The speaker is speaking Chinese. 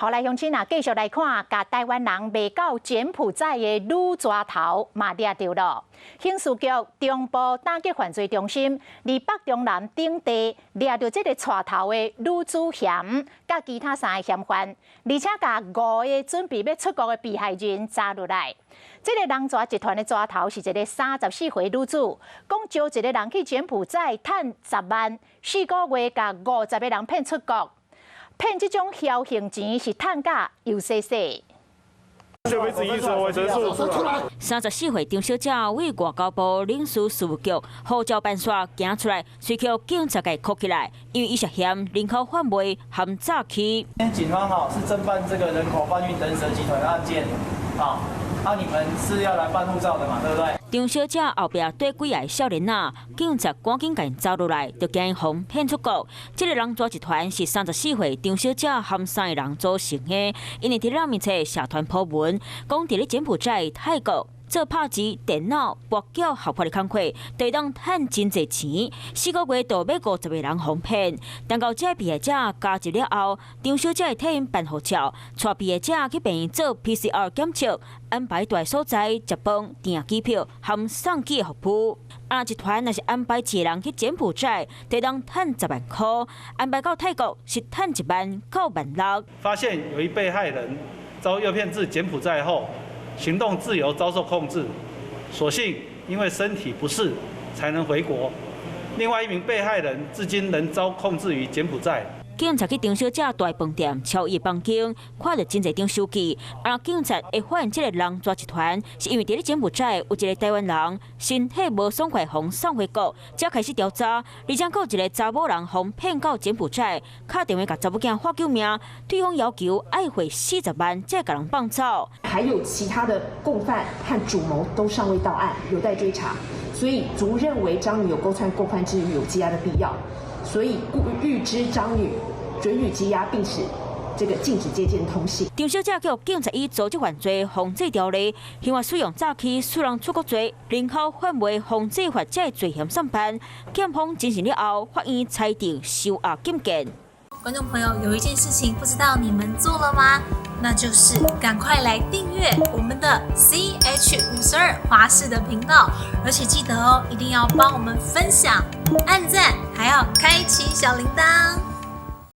好，来乡亲啊，继续来看，甲台湾人卖到柬埔寨的女抓头嘛抓到了。刑事局中部打击犯罪中心伫北中南等地抓到这个带头的女主嫌，甲其他3个嫌犯，而且甲5个准备要出国的被害人抓落来。这个人抓集团的抓头是一个34岁女子，讲招一个人去柬埔寨赚10万，4个月甲50个人骗出国。骗这种侥幸钱是赚假又细细。34岁张小姐为外交部领事事务局护照办刷行出来，随后警察给铐起来，因为伊涉嫌人口贩卖含诈欺。警方是侦办这个人口贩运人蛇集团的案件，你们是要来办护照的嘛，对不对？张小姐后壁缀几个少年仔，警察赶紧甲因抓落来，就惊因防骗出国。这个人抓集团是34岁张小姐含3个人组成的，因为伫两面册社团铺文，讲伫咧柬埔寨、泰国做拍钱、电脑、博缴合法的工课，就当赚真侪钱。4个月就要50个人防骗。等到这被害者加入了后，张小姐会替因办护照，带被害者去病院做 PCR 检测，安排住所在、食饭、订机票含送机的服务。集团若是安排一个人去柬埔寨，就当赚10万块；安排到泰国是赚1万到1万6。发现有一被害人遭诱骗至柬埔寨后，行动自由遭受控制，所幸因为身体不适才能回国。另外一名被害人至今仍遭控制于柬埔寨。警察去张小姐大饭店敲伊房间，看到真侪张手机。警察会发现这个人抓集团，是因为伫咧柬埔寨有一个台湾人身体无爽快，互送回国，才开始调查。而且还有一个查某人互骗到柬埔寨，打电话甲查某囝发救命，对方要求爱汇40万，才甲人放走。还有其他的共犯和主谋都尚未到案，有待追查。所以足认为张女有勾串共犯之余，有羁押的必要。所以预知张女准予羁押，并且这个禁止接见通信。张小姐叫警察以组织犯罪防治条例，因为使用诈欺、使人出国罪、人口贩卖防治法这罪嫌上班，检方进行了后，法院裁定收押禁见。观众朋友，有一件事情不知道你们做了吗？那就是赶快来订阅我们的 CH52华视的频道，而且记得哦，一定要帮我们分享、按赞，还要开启小铃铛。